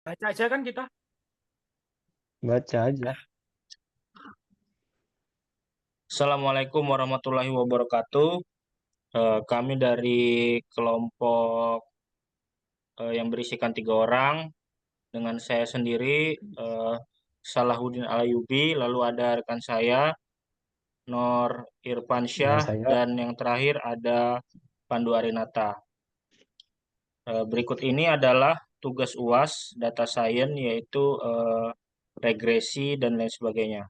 Baca aja kan kita. Baca aja. Assalamualaikum warahmatullahi wabarakatuh. Kami dari kelompok yang berisikan 3 orang dengan saya sendiri, Salahuddin Alayubi, lalu ada rekan saya Nor Dengan Irfansyah, saya, dan yang terakhir ada Pandu Arinata. Berikut ini adalah tugas UAS data science, yaitu regresi dan lain sebagainya.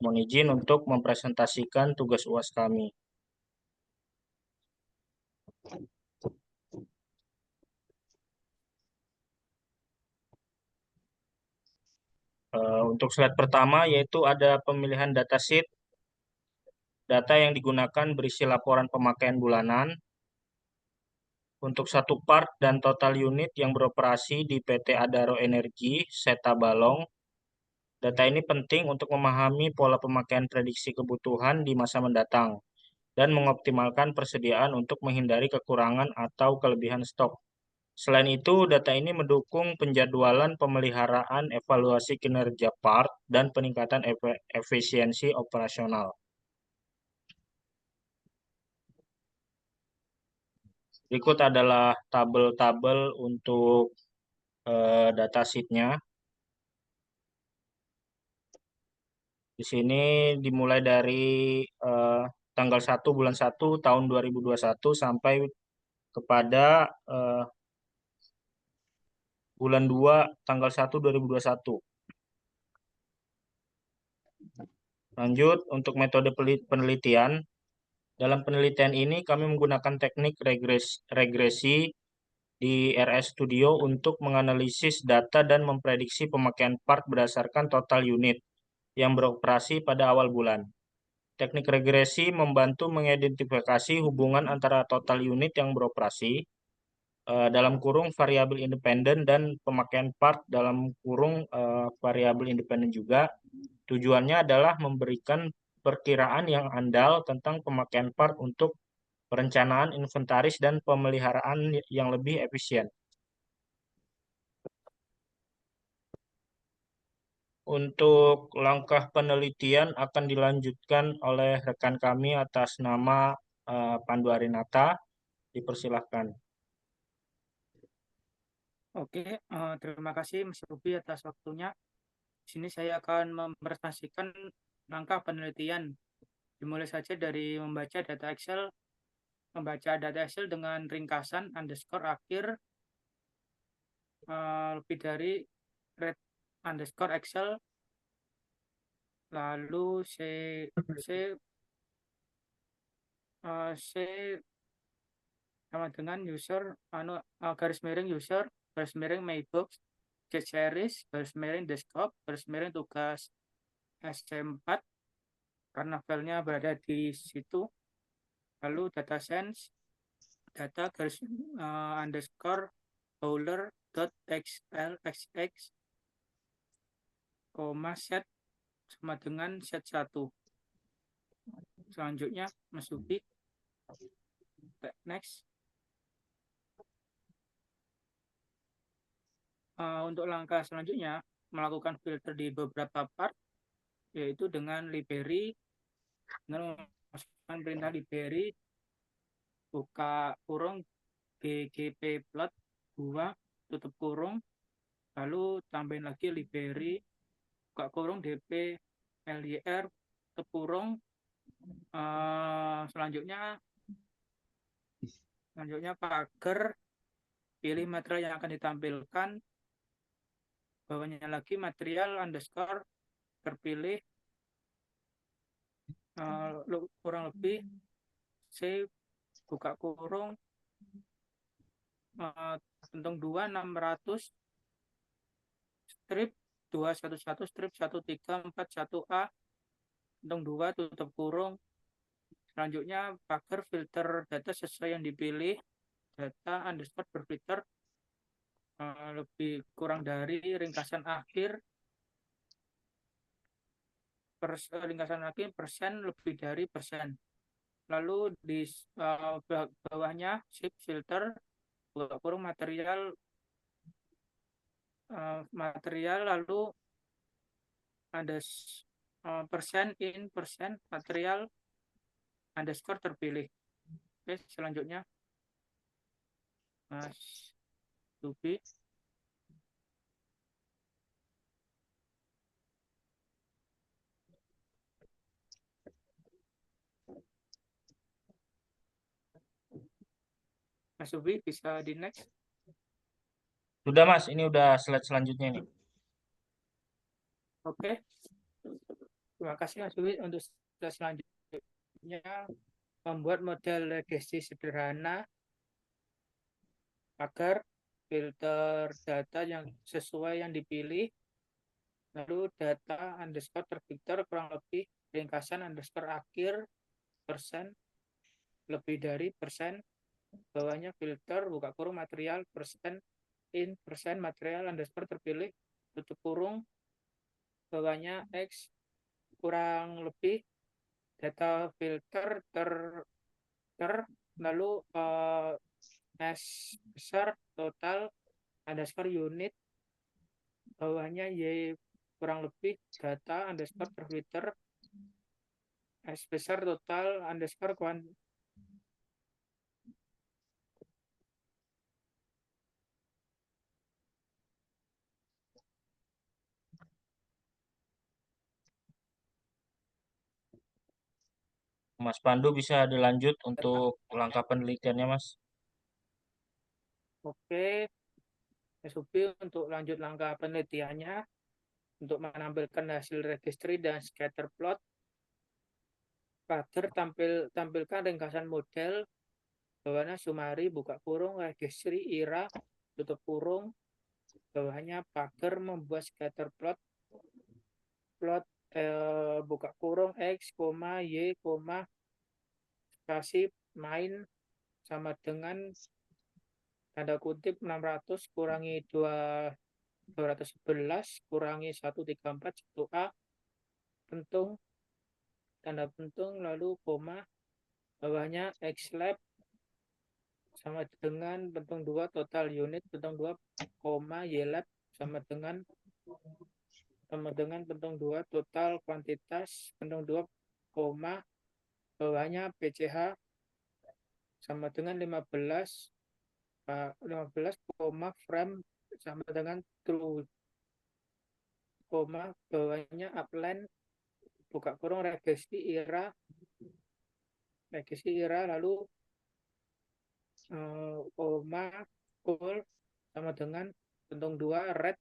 Mohon izin untuk mempresentasikan tugas UAS kami. Untuk slide pertama yaitu ada pemilihan datasheet. Data yang digunakan berisi laporan pemakaian bulanan untuk satu part dan total unit yang beroperasi di PT Adaro Energi, Seta Balong. Data ini penting untuk memahami pola pemakaian prediksi kebutuhan di masa mendatang dan mengoptimalkan persediaan untuk menghindari kekurangan atau kelebihan stok. Selain itu, data ini mendukung penjadwalan pemeliharaan, evaluasi kinerja part, dan peningkatan efisiensi operasional. Berikut adalah tabel-tabel untuk datasheet-nya. Di sini dimulai dari eh, tanggal 1 bulan 1 tahun 2021 sampai kepada eh, bulan 2 tanggal 1 2021. Lanjut, untuk metode penelitian. Dalam penelitian ini kami menggunakan teknik regresi di RS Studio untuk menganalisis data dan memprediksi pemakaian part berdasarkan total unit yang beroperasi pada awal bulan. Teknik regresi membantu mengidentifikasi hubungan antara total unit yang beroperasi dalam kurung variabel independen dan pemakaian part dalam kurung variabel independen juga. Tujuannya adalah memberikan perkiraan yang andal tentang pemakaian part untuk perencanaan inventaris dan pemeliharaan yang lebih efisien. Untuk langkah penelitian akan dilanjutkan oleh rekan kami atas nama Pandu Arinata. Dipersilahkan. Oke, terima kasih Mas Ruby atas waktunya. Di sini saya akan mempresentasikan langkah penelitian. Dimulai saja dari membaca data Excel dengan ringkasan underscore akhir lebih dari red underscore Excel, lalu C, C sama dengan garis miring user, garis miring mailbox, get series, garis miring desktop, garis miring tugas SC4 karena filenya berada di situ. Lalu data sense, data garis underscore bowler dot xlxx, set sama dengan set 1. Selanjutnya masuki next. Untuk langkah selanjutnya melakukan filter di beberapa part, yaitu dengan library, dengan memasukkan perintah library buka kurung ggp plot 2 tutup kurung, lalu tambahin lagi library buka kurung dp lir tutup kurung. Selanjutnya pagar, pilih material yang akan ditampilkan, bawahnya lagi material underscore terpilih, kurang lebih save buka kurung tentung 2 600 strip 211 strip 1341A tentung 2 tutup kurung. Selanjutnya pagar filter data sesuai yang dipilih, data underscore berfilter lebih kurang dari ringkasan akhir persen lebih dari persen. Lalu di bawahnya shift filter buka kurung material material, lalu ada persen in persen material underscore terpilih. Oke, selanjutnya Mas Dubi. Mas Dubi bisa di next. Sudah Mas, ini udah slide selanjutnya nih. Oke. Terima kasih Mas Dubi. Untuk slide selanjutnya membuat model regresi sederhana agar filter data yang sesuai yang dipilih, lalu data underscore terfilter kurang lebih ringkasan underscore akhir persen lebih dari persen, bawahnya filter buka kurung material persen in persen material underscore terpilih tutup kurung, bawahnya X kurang lebih data filter lalu S besar total underscore unit, bawahnya Y kurang lebih data underscore terfilter S besar total underscore Mas Pandu bisa dilanjut untuk langkah penelitiannya Mas. Oke, SUP untuk lanjut langkah penelitiannya untuk menampilkan hasil registry dan scatter plot. Pager tampilkan ringkasan model, bawahnya summary buka kurung registry IRA tutup kurung, bawahnya pager membuat scatter plot buka kurung X, Y, kasih main sama dengan tanda kutip 600 kurangi 211 kurangi 134 1A pentung tanda pentung lalu koma bawahnya X lab sama dengan pentung 2 total unit pentung 2 koma Y lab sama dengan pentung 2 total kuantitas pentung 2 koma bawahnya PCH sama dengan 15 frame sama dengan true koma bawahnya upline buka kurung regresi IRA lalu koma full sama dengan pentung 2 red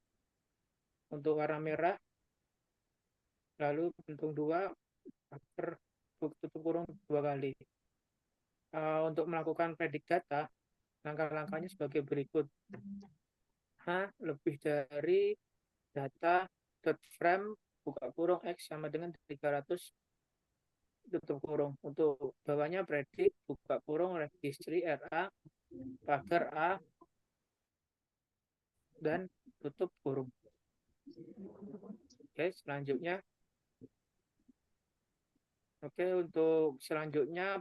untuk warna merah lalu pentung 2 tutup kurung 2 kali. Untuk melakukan predik data langkah-langkahnya sebagai berikut. Lebih dari data .frame buka kurung X sama dengan 300 tutup kurung. Untuk bawahnya predik buka kurung registry RA pagar A dan tutup kurung. Oke, selanjutnya. Oke, untuk selanjutnya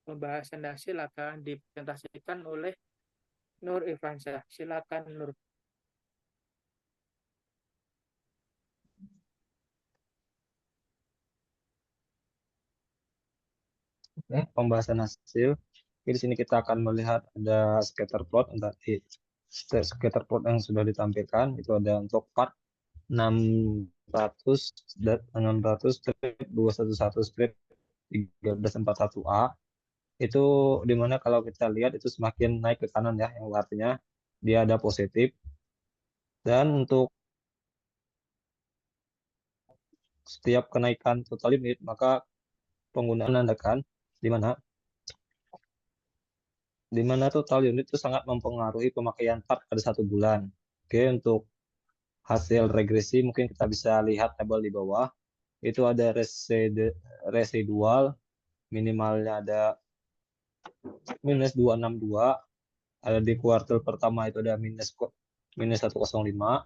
pembahasan hasil akan dipresentasikan oleh Nur Irfansyah. Silakan Nur. Oke, pembahasan hasil. Di sini kita akan melihat ada scatter plot scatter plot yang sudah ditampilkan. Itu ada untuk part 600 211 strip 1341A. Itu dimana kalau kita lihat itu semakin naik ke kanan ya, yang artinya dia ada positif. Dan untuk setiap kenaikan total unit maka penggunaan nandakan di mana total unit itu sangat mempengaruhi pemakaian part pada 1 bulan. Oke, untuk hasil regresi mungkin kita bisa lihat tabel di bawah. Itu ada residual, minimalnya ada minus 262. Ada di kuartal pertama itu ada minus 105.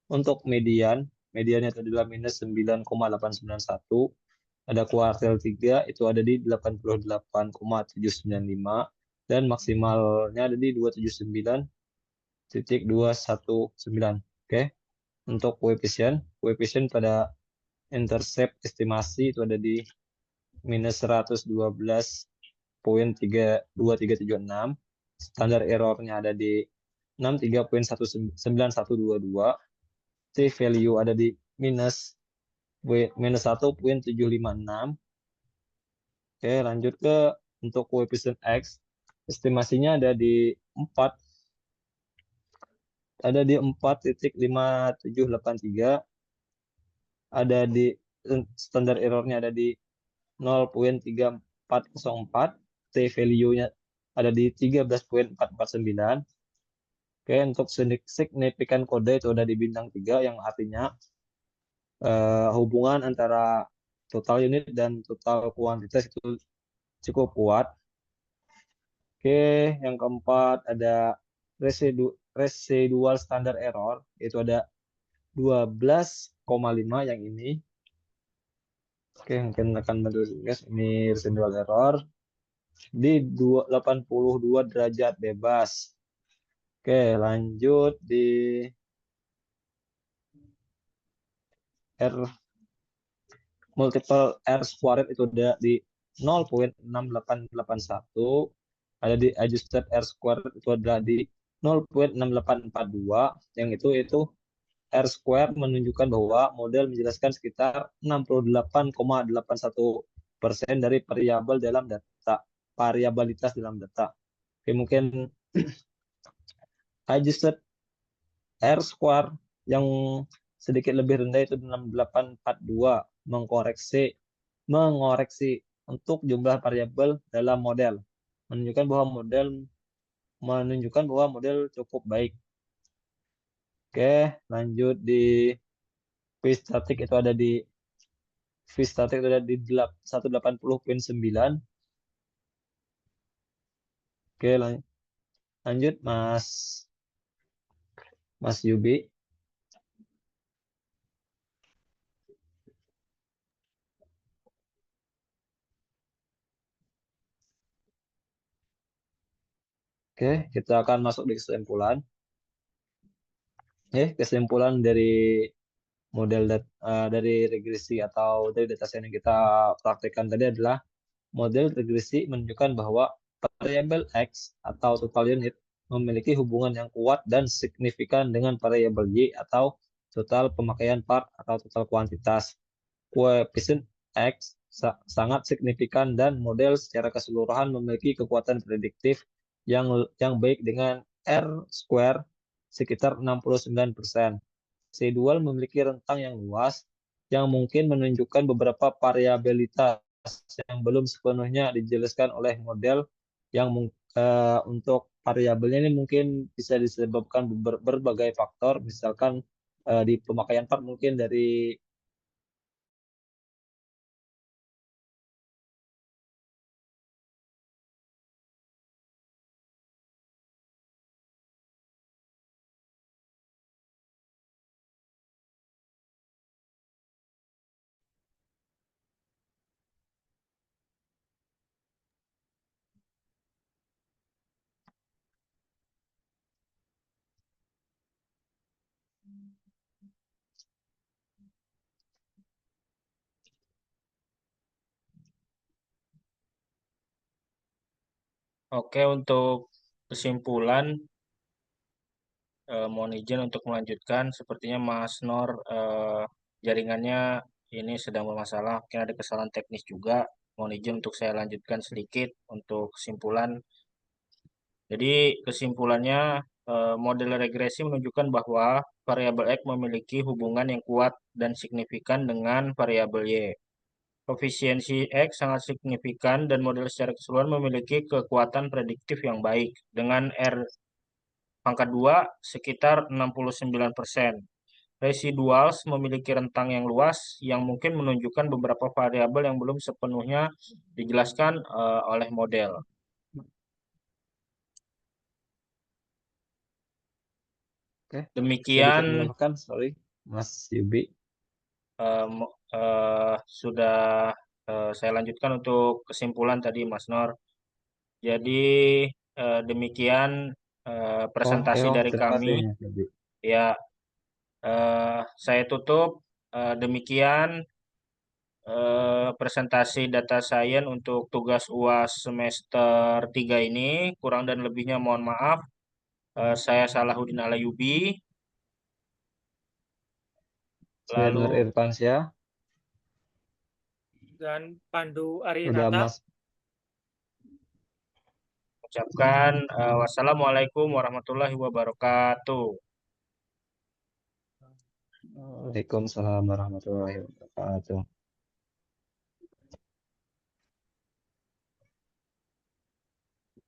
Untuk mediannya itu adalah minus 9,891. Ada kuartal 3 itu ada di 88,795 dan maksimalnya ada di 279,219. Oke, untuk koefisien pada intercept estimasi itu ada di minus 112,32376. Standar errornya ada di 63,19122. T value ada di minus 1,756. Oke, lanjut ke untuk koefisien X. Estimasinya ada di 4. Ada di 4,5783. Ada di standar errornya ada di 0,3404. T value-nya ada di 13,449. Oke, untuk signifikan kode itu ada di bintang 3 yang artinya hubungan antara total unit dan total kuantitas itu cukup kuat. Oke, yang keempat ada residual standar error, itu ada 12,5 yang ini. Oke, mungkin akan bantu guys, ini residual error di 82 derajat bebas. Oke, lanjut di R multiple R squared itu ada di 0,6881. Ada di adjusted R squared itu ada di 0,6842. Yang itu R squared menunjukkan bahwa model menjelaskan sekitar 68,81% dari variabilitas dalam data. Oke, mungkin adjusted R square yang sedikit lebih rendah itu 6842 mengoreksi untuk jumlah variabel dalam model, menunjukkan bahwa model cukup baik. Oke, lanjut di V static itu ada di 180,9. Oke, lanjut Mas Yubi. Oke, kita akan masuk di kesimpulan. Kesimpulan dari dari regresi atau dari data science yang kita praktekkan tadi adalah model regresi menunjukkan bahwa variabel X atau total unit memiliki hubungan yang kuat dan signifikan dengan variabel Y atau total pemakaian part atau total kuantitas. Koefisien X sangat signifikan dan model secara keseluruhan memiliki kekuatan prediktif yang baik dengan R square sekitar 69%. C2 memiliki rentang yang luas yang mungkin menunjukkan beberapa variabilitas yang belum sepenuhnya dijelaskan oleh model yang untuk variabelnya ini mungkin bisa disebabkan berbagai faktor, misalkan di pemakaian part mungkin dari Oke, untuk kesimpulan, mohon izin untuk melanjutkan. Sepertinya Mas Nor jaringannya ini sedang bermasalah, mungkin ada kesalahan teknis juga. Mohon izin untuk saya lanjutkan sedikit untuk kesimpulan. Jadi kesimpulannya model regresi menunjukkan bahwa variabel X memiliki hubungan yang kuat dan signifikan dengan variabel Y. Efisiensi X sangat signifikan dan model secara keseluruhan memiliki kekuatan prediktif yang baik dengan R pangkat 2 sekitar 69%. Residuals memiliki rentang yang luas yang mungkin menunjukkan beberapa variabel yang belum sepenuhnya dijelaskan oleh model. Oke, sedikit Demikian menambahkan, sorry, Mas Yubi. Sudah saya lanjutkan untuk kesimpulan tadi, Mas Nor. Jadi demikian presentasi dari Terima kami. kasih, Mas Yubi. Ya, Saya tutup. Demikian presentasi data science untuk tugas UAS semester 3 ini. Kurang dan lebihnya mohon maaf. Saya Salahuddin Alayubi. Saya Nur Lalu Irfansyah. Dan Pandu Udah Arinata. Mas. ucapkan wassalamualaikum warahmatullahi wabarakatuh. Waalaikumsalam warahmatullahi wabarakatuh.